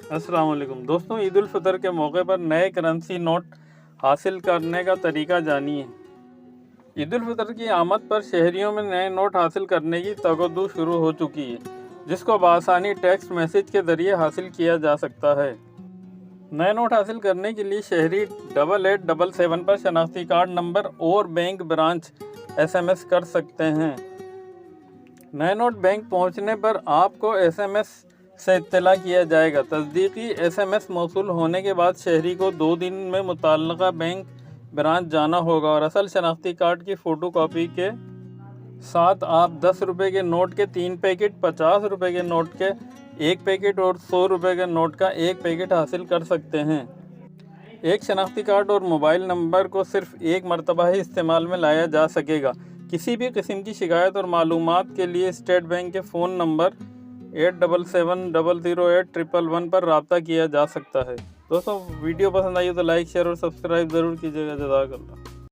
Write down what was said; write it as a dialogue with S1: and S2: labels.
S1: अस्सलाम वालेकुम दोस्तों, ईद उल फितर के मौके पर नए करेंसी नोट हासिल करने का तरीका जानिए। ईद उल फितर की आमद पर शहरियों में नए नोट हासिल करने की तगदू शुरू हो चुकी है, जिसको बआसानी टेक्स्ट मैसेज के जरिए हासिल किया जा सकता है। नए नोट हासिल करने के लिए शहरी 8877 पर शनाख्ती कार्ड नंबर और बैंक ब्रांच SMS कर सकते हैं। नए नोट बैंक पहुंचने पर आपको SMS से इत्तला किया जाएगा। तस्दीकी SMS मौसूल होने के बाद शहरी को 2 दिन में मुतल्लका बैंक ब्रांच जाना होगा और असल शनाख्ती कार्ड की फ़ोटो कॉपी के साथ आप 10 रुपये के नोट के 3 पैकेट, 50 रुपये के नोट के 1 पैकेट और 100 रुपये के नोट का 1 पैकेट हासिल कर सकते हैं। एक शनाख्ती कार्ड और मोबाइल नंबर को सिर्फ एक मरतबा ही इस्तेमाल में लाया जा सकेगा। किसी भी किस्म की शिकायत और मालूमात के लिए स्टेट बैंक के फ़ोन नंबर 87700811 पर रब्ता किया जा सकता है। दोस्तों, वीडियो पसंद आई हो तो लाइक, शेयर और सब्सक्राइब ज़रूर कीजिएगा। जज़ाकल्लाह।